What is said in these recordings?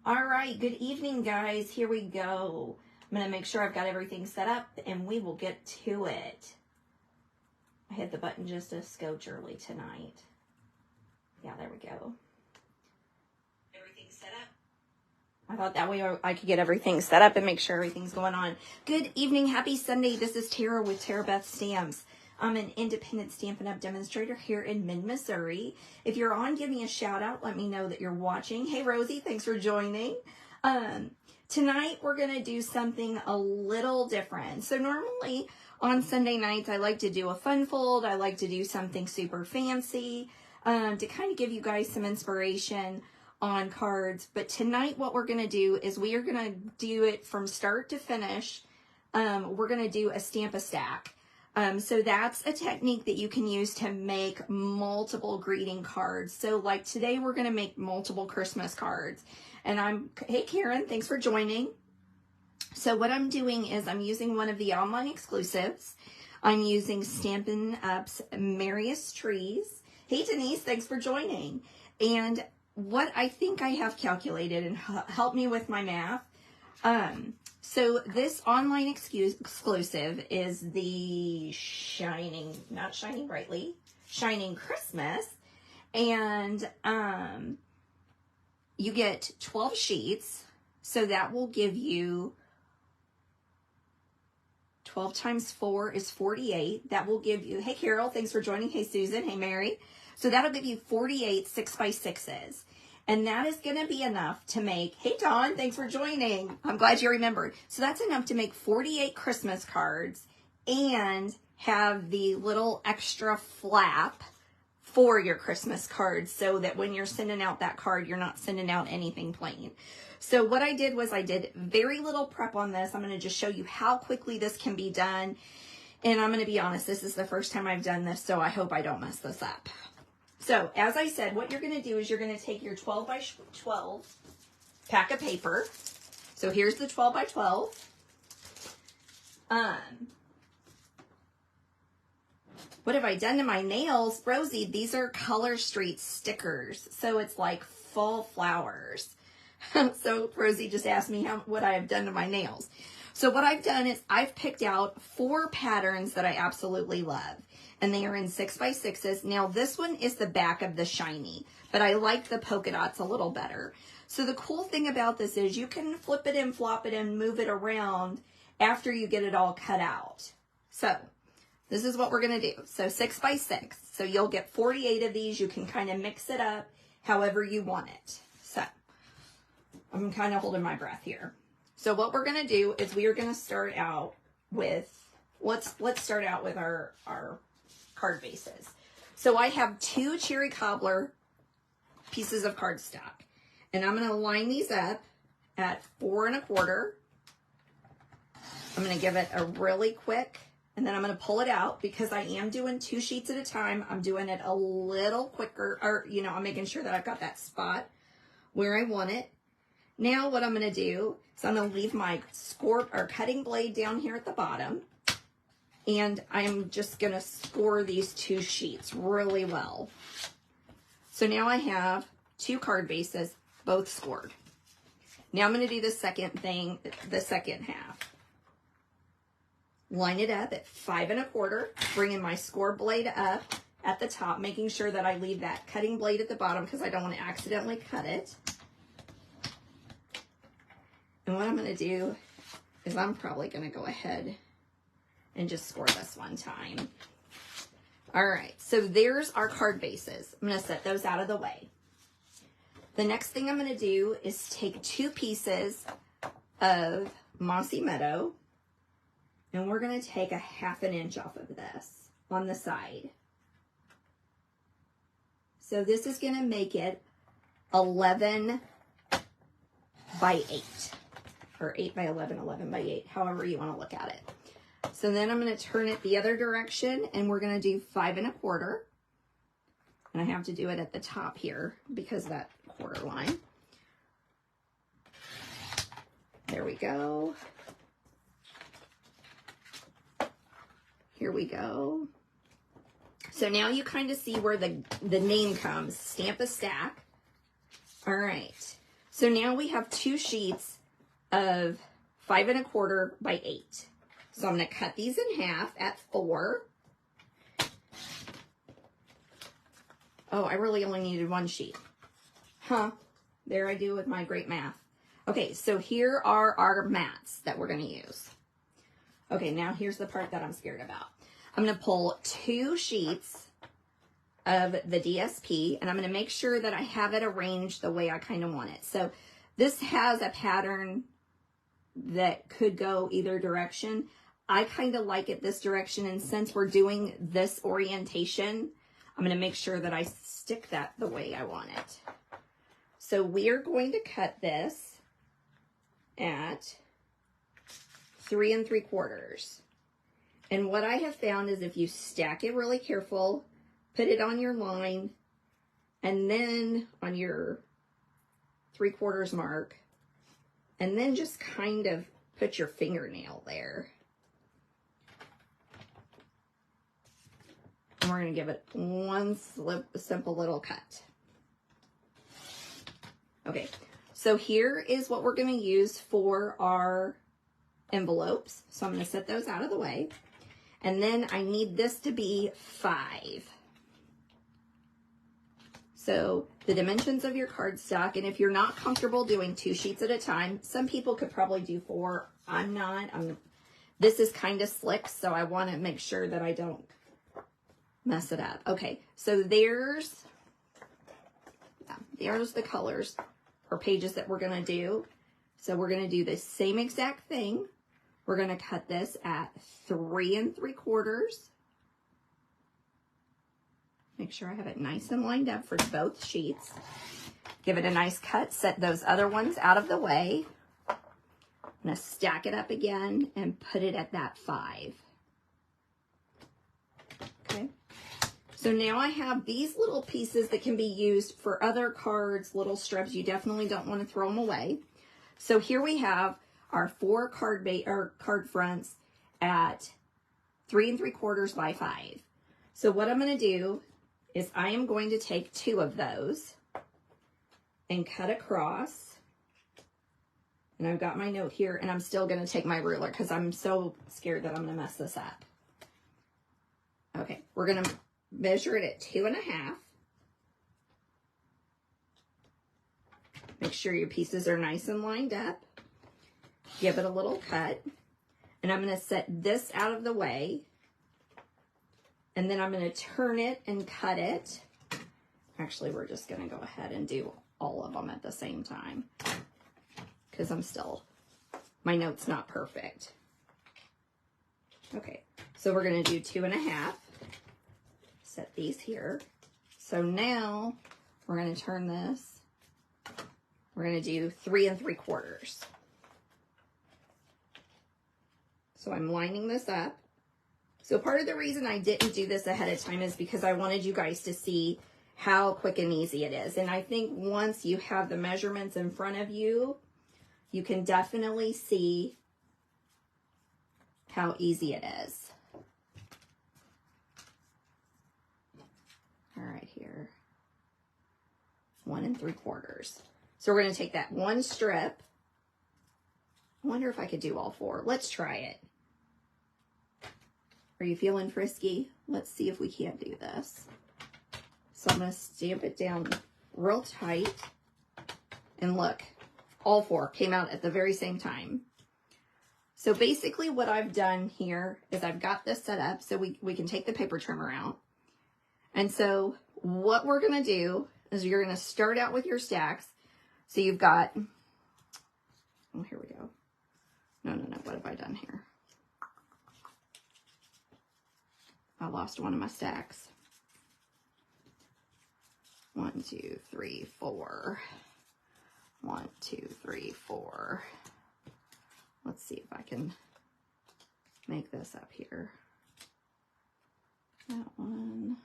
All right, good evening, guys. Here we go. I'm going to make sure I've got everything set up, and we will get to it. I hit the button just a scotch early tonight. Yeah, there we go. Everything's set up. I thought that way I could get everything set up and make sure everything's going on. Good evening. Happy Sunday. This is Tara with Tarabeth Stamps. I'm an independent Stampin' Up demonstrator here in mid-Missouri. If you're on, give me a shout out. Let me know that you're watching. Hey, Rosie, thanks for joining. Tonight, we're going to do something a little different. So normally on Sunday nights, I like to do a fun fold. I like to do something super fancy to kind of give you guys some inspiration on cards. But tonight, what we're going to do is we are going to do it from start to finish. We're going to do a stamp a stack. So that's a technique that you can use to make multiple greeting cards. So like today, we're going to make multiple Christmas cards. And hey Karen, thanks for joining. So what I'm doing is I'm using one of the online exclusives. I'm using Stampin' Up's Merriest trees. Hey Denise, thanks for joining. And what I think I have calculated, and help me with my math, so this online exclusive is the not shining brightly, shining Christmas. And you get 12 sheets. So that will give you 12 times 4 is 48. That will give you, hey Carol, thanks for joining. Hey Susan, hey Mary. So that'll give you 48 6x6s. And that is going to be enough to make, hey Dawn, thanks for joining. I'm glad you remembered. So that's enough to make 48 Christmas cards and have the little extra flap for your Christmas cards so that when you're sending out that card, you're not sending out anything plain. So what I did was I did very little prep on this. I'm going to just show you how quickly this can be done. And I'm going to be honest, this is the first time I've done this, so I hope I don't mess this up. So, as I said, what you're going to do is you're going to take your 12 by 12 pack of paper. So, here's the 12 by 12. What have I done to my nails? Rosie, these are Color Street stickers. So, it's like fall flowers. So, Rosie just asked me what I have done to my nails. So, what I've done is I've picked out 4 patterns that I absolutely love. And they are in 6x6s. Now this one is the back of the shiny, but I like the polka dots a little better. So the cool thing about this is you can flip it and flop it and move it around after you get it all cut out. So this is what we're gonna do. So 6x6. So you'll get 48 of these. You can kind of mix it up however you want it. So I'm kind of holding my breath here. So what we're gonna do is we are gonna start out with, let's start out with our card bases. So I have 2 cherry cobbler pieces of cardstock, and I'm going to line these up at 4 1/4. I'm going to give it a really quick, and then I'm going to pull it out because I am doing 2 sheets at a time. I'm doing it a little quicker, or I'm making sure that I've got that spot where I want it. Now what I'm going to do is I'm going to leave my cutting blade down here at the bottom. And I'm just going to score these 2 sheets really well. So now I have 2 card bases, both scored. Now I'm going to do the second thing, the second half. Line it up at 5 1/4, bringing my score blade up at the top, making sure that I leave that cutting blade at the bottom because I don't want to accidentally cut it. And what I'm going to do is I'm probably going to go ahead and just score this one time. All right, so there's our card bases. I'm going to set those out of the way. The next thing I'm going to do is take 2 pieces of Mossy Meadow, and we're going to take a 1/2 inch off of this on the side. So this is going to make it 11 by 8, or 8 by 11, 11 by 8, however you want to look at it. So then I'm going to turn it the other direction, and we're going to do 5 1/4. And I have to do it at the top here because of that quarter line. There we go. Here we go. So now you kind of see where the name comes, Stamp a Stack. All right. So now we have 2 sheets of 5 1/4 by 8. So I'm going to cut these in half at 4. Oh, I really only needed 1 sheet. Huh. There I do with my great math. Okay, so here are our mats that we're going to use. Okay, now here's the part that I'm scared about. I'm going to pull 2 sheets of the DSP, and I'm going to make sure that I have it arranged the way I kind of want it. So this has a pattern that could go either direction. I kind of like it this direction, and since we're doing this orientation, I'm going to make sure that I stick that the way I want it. So we're going to cut this at 3 3/4. And what I have found is if you stack it really careful, put it on your line, and then on your 3/4 mark, and then just kind of put your fingernail there. And we're going to give it one simple little cut. Okay, so here is what we're going to use for our envelopes. So I'm going to set those out of the way. And then I need this to be 5. So the dimensions of your cardstock, and if you're not comfortable doing 2 sheets at a time, some people could probably do 4. I'm not. This is kind of slick, so I want to make sure that I don't mess it up. Okay, so there's the colors or pages that we're going to do. So we're going to do the same exact thing. We're going to cut this at 3 3/4. Make sure I have it nice and lined up for both sheets. Give it a nice cut. Set those other ones out of the way. I'm going to stack it up again and put it at that 5. Okay. So now I have these little pieces that can be used for other cards, little strips. You definitely don't want to throw them away. So here we have our 4 card fronts at 3 3/4 by 5. So what I'm going to do is I am going to take 2 of those and cut across. And I've got my note here, and I'm still going to take my ruler because I'm so scared that I'm going to mess this up. Okay, we're going to measure it at 2 1/2. Make sure your pieces are nice and lined up. Give it a little cut. And I'm going to set this out of the way. And then I'm going to turn it and cut it. Actually, we're just going to go ahead and do all of them at the same time, because my note's not perfect. Okay, so we're going to do 2 1/2. Set these here. So now we're going to turn this. We're going to do 3 3/4. So I'm lining this up. So part of the reason I didn't do this ahead of time is because I wanted you guys to see how quick and easy it is. And I think once you have the measurements in front of you, you can definitely see how easy it is. All right, here. 1 3/4. So we're going to take that 1 strip. I wonder if I could do all 4. Let's try it. Are you feeling frisky? Let's see if we can't do this. So I'm going to stamp it down real tight. And look, all 4 came out at the very same time. So basically what I've done here is I've got this set up so we can take the paper trimmer out. And so what we're going to do is you're going to start out with your stacks. So you've got, oh, here we go. No, what have I done here? I lost one of my stacks. 1 2 3 4. 1 2 3 4. Let's see if I can make this up here. That one.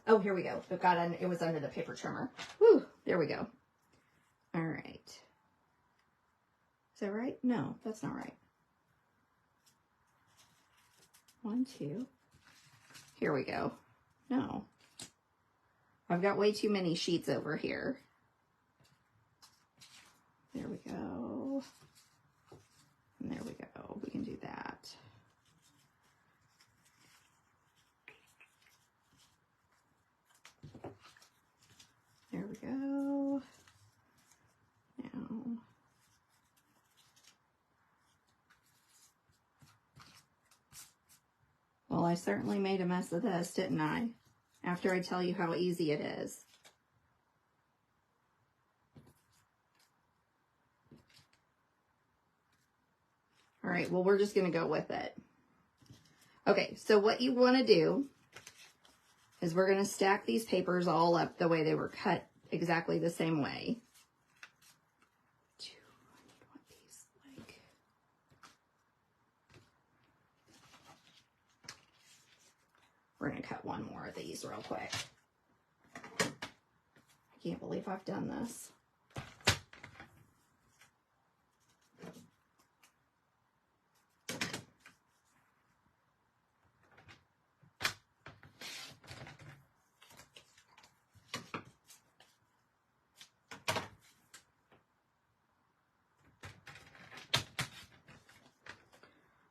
Oh, here we go. It was under the paper trimmer. Woo, there we go. All right. Is that right? No, that's not right. 1, 2. Here we go. No. I've got way too many sheets over here. There we go. And there we go. We can do that. There we go. Now. Well, I certainly made a mess of this, didn't I? After I tell you how easy it is. All right, well, we're just going to go with it. Okay, so what you want to do is we're going to stack these papers all up the way they were cut, exactly the same way. We're going to cut one more of these real quick. I can't believe I've done this.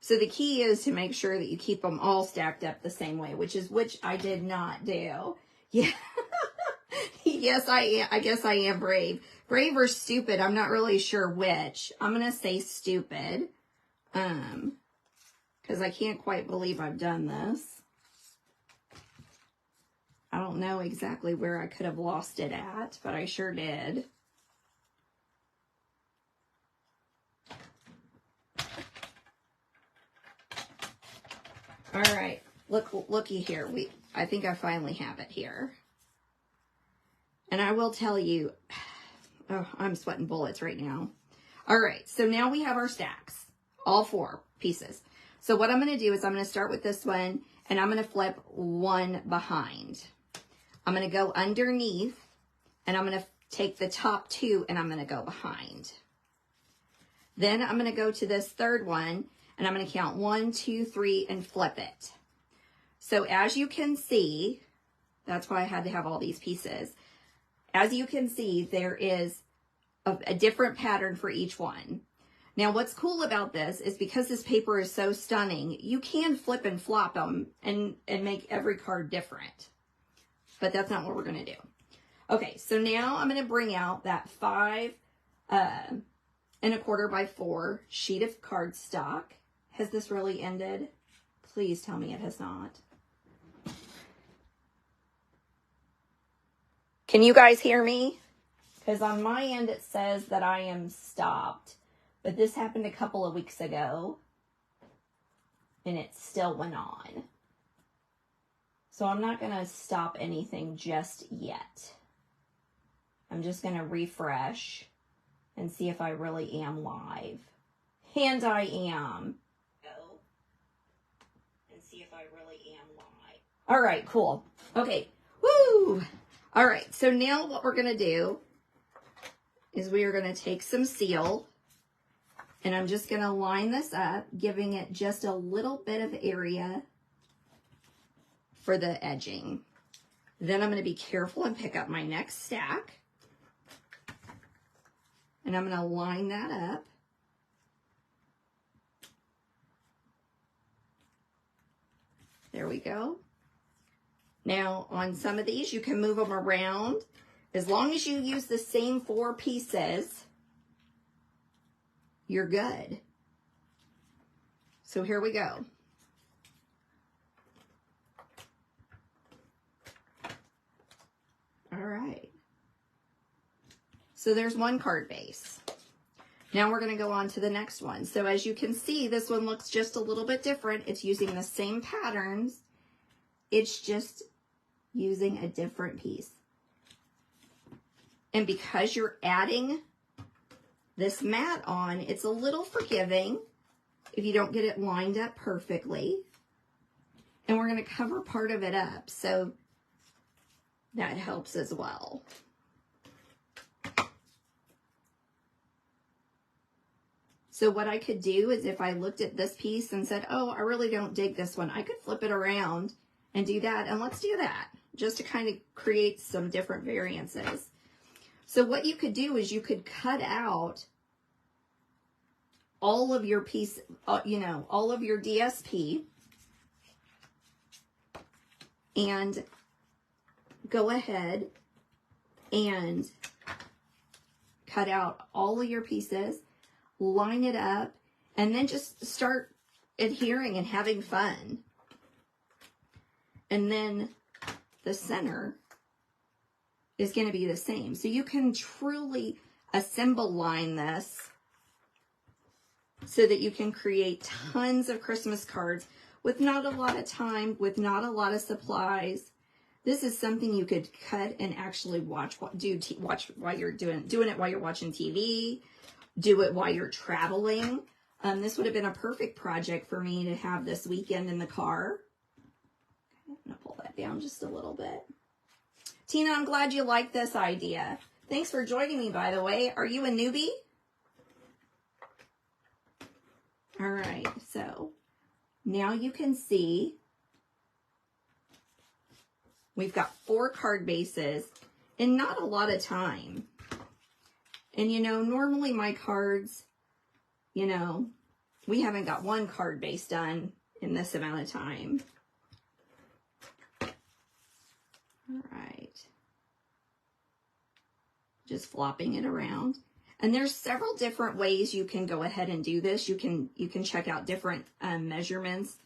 So the key is to make sure that you keep them all stacked up the same way, which I did not do. Yeah. Yes, I am. I guess I am brave. Brave or stupid. I'm not really sure which. I'm going to say stupid. Because I can't quite believe I've done this. I don't know exactly where I could have lost it at, but I sure did. All right, looky here. I think I finally have it here. And I will tell you, oh, I'm sweating bullets right now. All right, so now we have our stacks, all 4 pieces. So what I'm going to do is I'm going to start with this one, and I'm going to flip one behind. I'm going to go underneath, and I'm going to take the top 2, and I'm going to go behind. Then I'm going to go to this third one, and I'm going to count 1, 2, 3, and flip it. So as you can see, that's why I had to have all these pieces. As you can see, there is a different pattern for each one. Now, what's cool about this is because this paper is so stunning, you can flip and flop them and make every card different. But that's not what we're going to do. Okay, so now I'm going to bring out that 5 1/4 by 4 sheet of cardstock. Has this really ended? Please tell me it has not. Can you guys hear me? Because on my end it says that I am stopped. But this happened a couple of weeks ago. And it still went on. So I'm not going to stop anything just yet. I'm just going to refresh and see if I really am live. And I am. And see if I really am live. All right, cool. Okay. Woo! All right, so now what we're going to do is we are going to take some seal, and I'm just going to line this up, giving it just a little bit of area for the edging. Then I'm going to be careful and pick up my next stack, and I'm going to line that up. There we go. Now, on some of these, you can move them around. As long as you use the same 4 pieces, you're good. So here we go. All right. So there's one card base. Now we're going to go on to the next one. So as you can see, this one looks just a little bit different. It's using the same patterns. It's just using a different piece. And because you're adding this mat on, it's a little forgiving if you don't get it lined up perfectly. And we're going to cover part of it up, so that helps as well. So what I could do is if I looked at this piece and said, oh, I really don't dig this one, I could flip it around and do that. And let's do that just to kind of create some different variances. So what you could do is you could cut out all of your piece, all of your DSP, and go ahead and cut out all of your pieces, line it up, and then just start adhering and having fun. And then the center is going to be the same. So you can truly assemble line this so that you can create tons of Christmas cards with not a lot of time, with not a lot of supplies. This is something you could cut and actually watch while you're doing it while you're watching TV, do it while you're traveling. This would have been a perfect project for me to have this weekend in the car. I'm going to pull that down just a little bit. Tina, I'm glad you like this idea. Thanks for joining me, by the way. Are you a newbie? All right, so now you can see we've got 4 card bases and not a lot of time. And normally my cards, we haven't got 1 card base done in this amount of time. All right. Just flopping it around. And there's several different ways you can go ahead and do this. You can check out different measurements.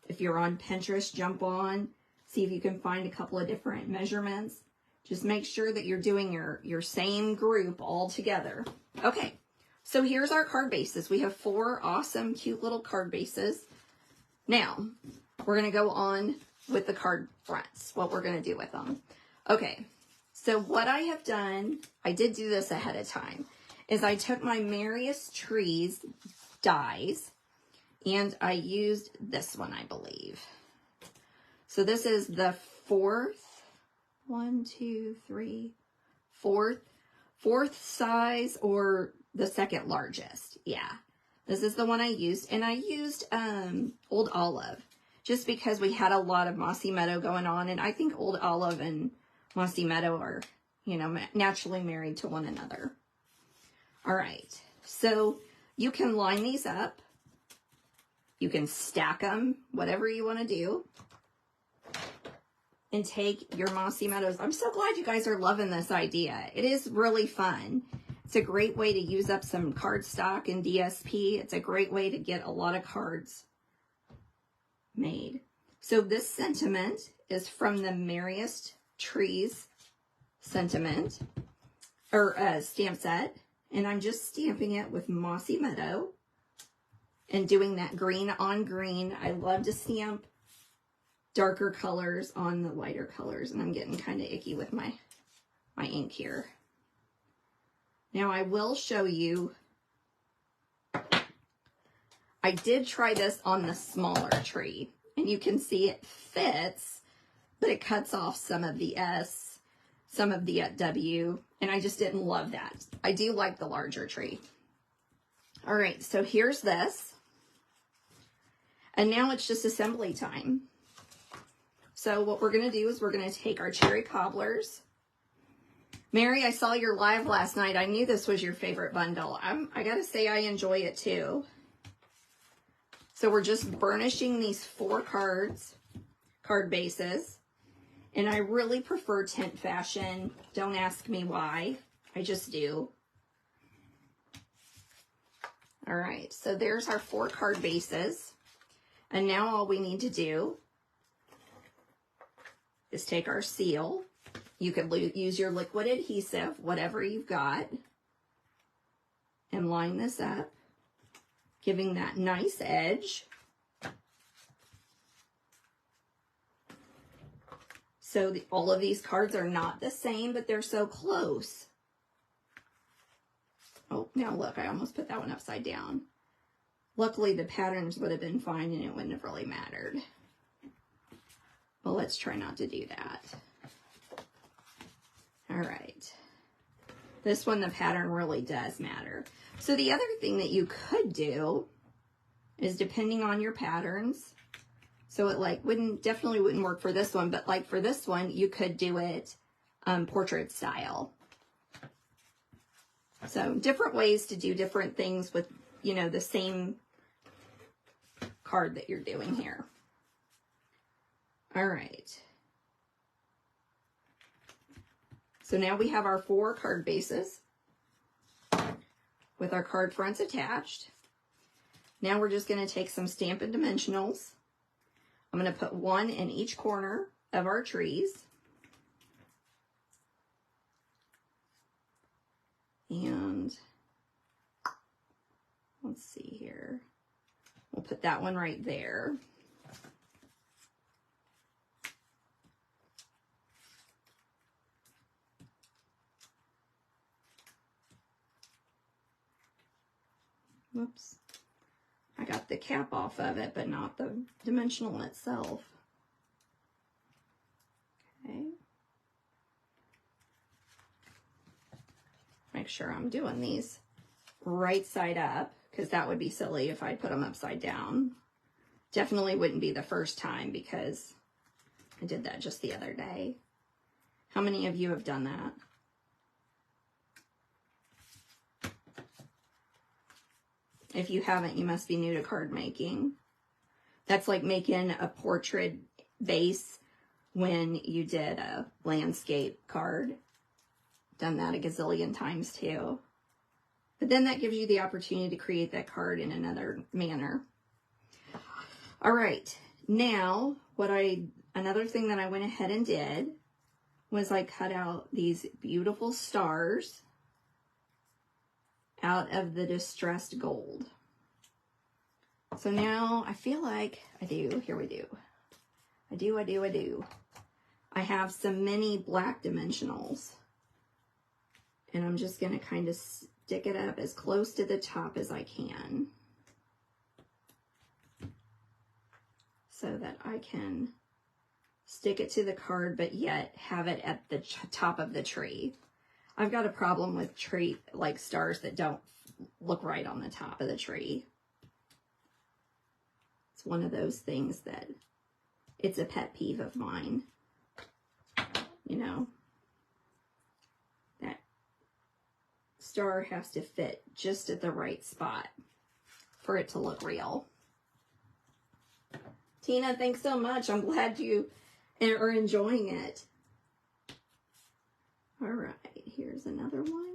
If you're on Pinterest, jump on, see if you can find a couple of different measurements. Just make sure that you're doing your same group all together. Okay, so here's our card bases. We have 4 awesome, cute little card bases. Now, we're going to go on with the card fronts, what we're going to do with them. Okay, so what I have done, I did do this ahead of time, is I took my Merriest trees dies and I used this one, I believe. So this is the fourth size, or the second largest. Yeah, this is the one I used, and I used Old Olive just because we had a lot of Mossy Meadow going on, and I think Old Olive and Mossy Meadow are, naturally married to one another. All right, so you can line these up. You can stack them, whatever you want to do. And take your Mossy Meadows. I'm so glad you guys are loving this idea. It is really fun. It's a great way to use up some cardstock and DSP. It's a great way to get a lot of cards made. So this sentiment is from the Merriest Trees sentiment, or stamp set. And I'm just stamping it with Mossy Meadow and doing that green on green. I love to stamp darker colors on the lighter colors, and I'm getting kind of icky with my ink here. Now I will show you, I did try this on the smaller tree, and you can see it fits, but it cuts off some of the S, some of the W, and I just didn't love that. I do like the larger tree. All right, so here's this, and now it's just assembly time. So what we're going to do is we're going to take our cherry cobblers. Mary, I saw your live last night. I knew this was your favorite bundle. I got to say I enjoy it too. So we're just burnishing these 4 card bases. And I really prefer tint fashion. Don't ask me why. I just do. All right, so there's our 4 card bases. And now all we need to do is take our seal. You could use your liquid adhesive, whatever you've got, and line this up, giving that nice edge. So all of these cards are not the same, but they're so close. Oh, now look, I almost put that one upside down. Luckily, the patterns would have been fine and it wouldn't have really mattered. Well, let's try not to do that. All right. This one, the pattern really does matter. So the other thing that you could do is, depending on your patterns, so it like definitely wouldn't work for this one, but like for this one, you could do it portrait style. So different ways to do different things with, you know, the same card that you're doing here. All right. So now we have our 4 card bases with our card fronts attached. Now we're just going to take some Stampin' Dimensionals. I'm going to put 1 in each corner of our trees. And let's see here. We'll put that one right there. Whoops. I got the cap off of it, but not the dimensional itself. Okay. Make sure I'm doing these right side up, because that would be silly if I put them upside down. Definitely wouldn't be the first time, because I did that just the other day. How many of you have done that? If you haven't, you must be new to card making. That's like making a portrait base when you did a landscape card. Done that a gazillion times too. But then that gives you the opportunity to create that card in another manner. All right, now another thing that I went ahead and did was I cut out these beautiful stars out of the distressed gold. So now I feel like I do. I have some mini black dimensionals, and I'm just going to kind of stick it up as close to the top as I can so that I can stick it to the card, but yet have it at the top of the tree. I've got a problem with tree, like stars that don't look right on the top of the tree. It's one of those things that it's a pet peeve of mine. You know, that star has to fit just at the right spot for it to look real. Tina, thanks so much. I'm glad you are enjoying it. All right, here's another one.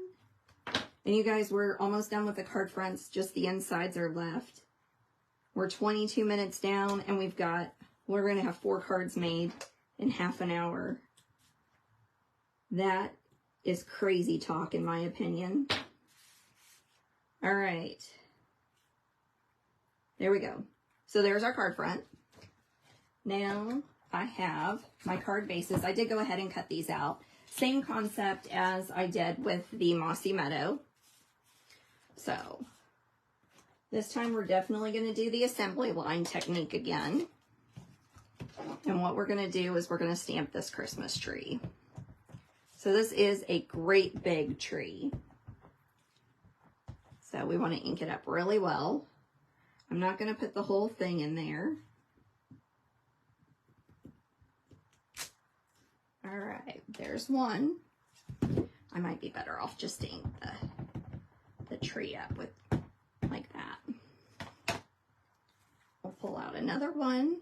And you guys, we're almost done with the card fronts. Just the insides are left. We're 22 minutes down, and we're going to have 4 cards made in half an hour. That is crazy talk, in my opinion. All right. There we go. So there's our card front. Now I have my card bases. I did go ahead and cut these out. Same concept as I did with the Mossy Meadow. So this time we're definitely going to do the assembly line technique again. And what we're going to do is we're going to stamp this Christmas tree. So this is a great big tree. So we want to ink it up really well. I'm not going to put the whole thing in there. All right, there's one. I might be better off just ink the tree up with like that. We'll pull out another one.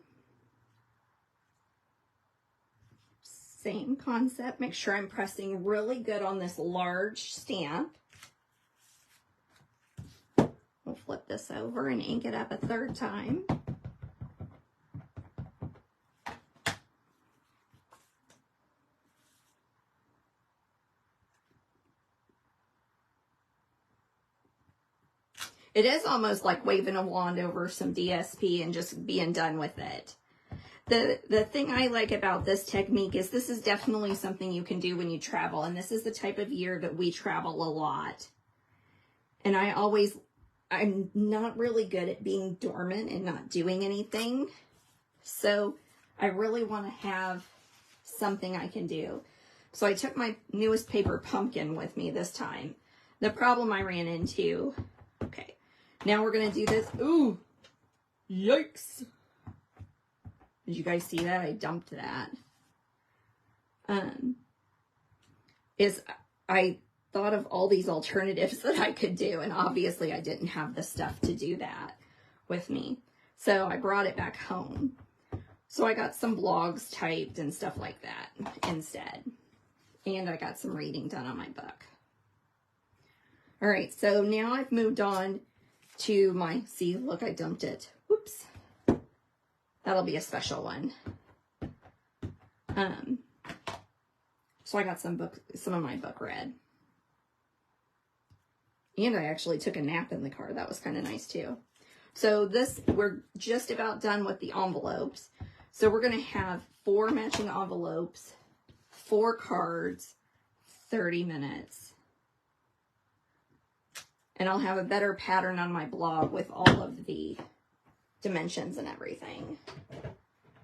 Same concept. Make sure I'm pressing really good on this large stamp. We'll flip this over and ink it up a third time. It is almost like waving a wand over some DSP and just being done with it. The thing I like about this technique is this is definitely something you can do when you travel, and this is the type of year that we travel a lot. And I'm not really good at being dormant and not doing anything. So I really want to have something I can do. So I took my newest paper pumpkin with me this time. The problem I ran into, okay, now we're going to do this. Ooh, yikes. Did you guys see that? I dumped that. Is I thought of all these alternatives that I could do, and obviously I didn't have the stuff to do that with me. So I brought it back home. So I got some blogs typed and stuff like that instead. And I got some reading done on my book. All right, so now I've moved on to my, see, look, I dumped it. Whoops. That'll be a special one. So I got some of my book read. And I actually took a nap in the car. That was kind of nice too. So this, we're just about done with the envelopes. So we're going to have 4 matching envelopes, 4 cards, 30 minutes. And I'll have a better pattern on my blog with all of the dimensions and everything.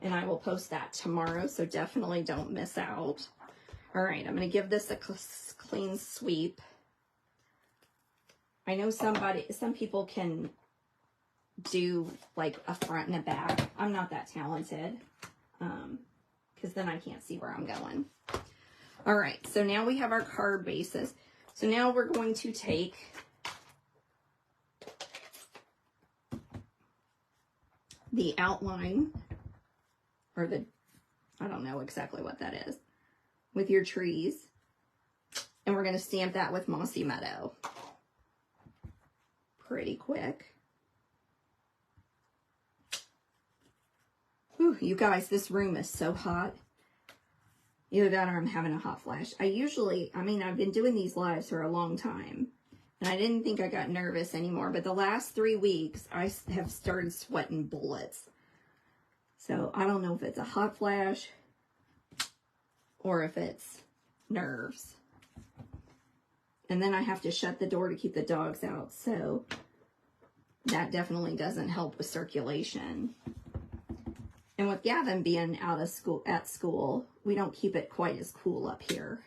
And I will post that tomorrow, so definitely don't miss out. All right, I'm going to give this a clean sweep. I know some people can do like a front and a back. I'm not that talented, because then I can't see where I'm going. All right, so now we have our card bases. So now we're going to take the outline, or the, I don't know exactly what that is, with your trees, and we're going to stamp that with Mossy Meadow. Pretty quick. Whew, you guys, this room is so hot. Either that or I'm having a hot flash. I've been doing these lives for a long time, and I didn't think I got nervous anymore, but the last 3 weeks, I have started sweating bullets. So I don't know if it's a hot flash or if it's nerves. And then I have to shut the door to keep the dogs out, so that definitely doesn't help with circulation. And with Gavin being at school, we don't keep it quite as cool up here.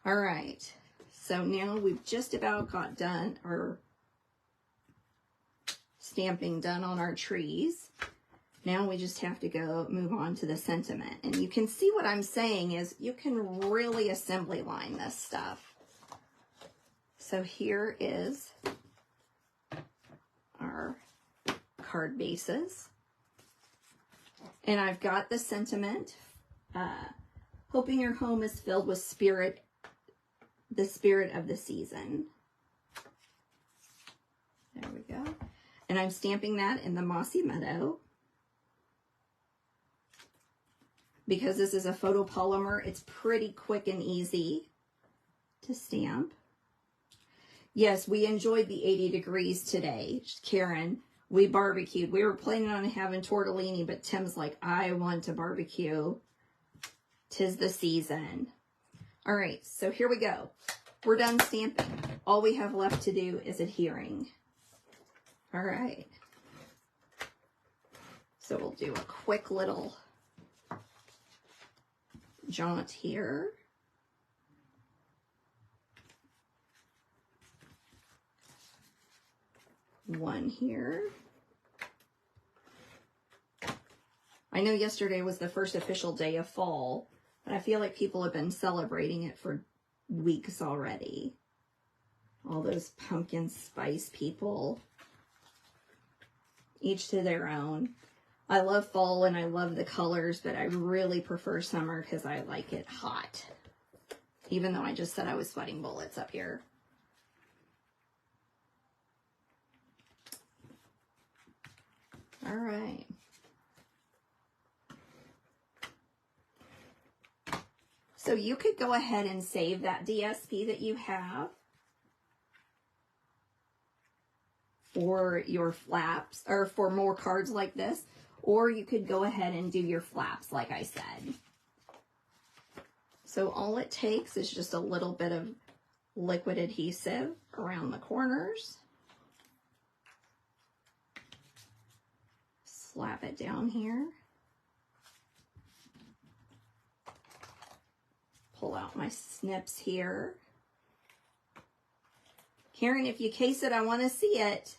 All right, so now we've just about got done our stamping done on our trees. Now we just have to move on to the sentiment. And you can see what I'm saying is you can really assembly line this stuff. So here is our card bases. And I've got the sentiment, hoping your home is filled with the spirit of the season. There we go. And I'm stamping that in the Mossy Meadow. Because this is a photopolymer, it's pretty quick and easy to stamp. Yes, we enjoyed the 80 degrees today, Karen. We barbecued. We were planning on having tortellini, but Tim's like, I want to barbecue. 'Tis the season. All right, so here we go. We're done stamping. All we have left to do is adhering. All right. So we'll do a quick little jaunt here. One here. I know yesterday was the first official day of fall, but I feel like people have been celebrating it for weeks already. All those pumpkin spice people. Each to their own. I love fall and I love the colors, but I really prefer summer because I like it hot. Even though I just said I was sweating bullets up here. All right. So you could go ahead and save that DSP that you have for your flaps, or for more cards like this, or you could go ahead and do your flaps like I said. So all it takes is just a little bit of liquid adhesive around the corners. Slap it down here. pull out my snips here. Karen, if you case it, I want to see it.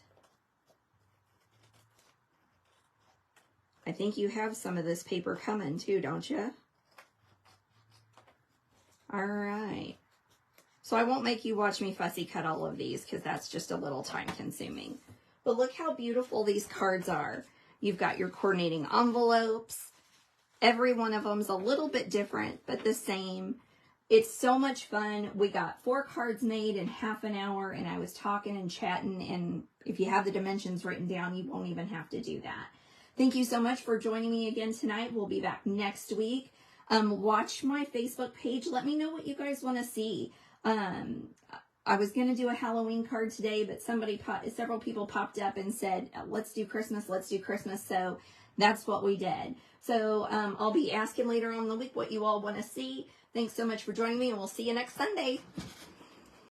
I think you have some of this paper coming too, don't you? All right. So I won't make you watch me fussy cut all of these because that's just a little time consuming. But look how beautiful these cards are. You've got your coordinating envelopes. Every one of them's a little bit different, but the same. It's so much fun. We got 4 cards made in half an hour, and I was talking and chatting, and if you have the dimensions written down, you won't even have to do that. Thank you so much for joining me again tonight. We'll be back next week. Watch my Facebook page. Let me know what you guys want to see. I was going to do a Halloween card today, but several people popped up and said, let's do Christmas, let's do Christmas. So that's what we did. So I'll be asking later on in the week what you all want to see. Thanks so much for joining me, and we'll see you next Sunday.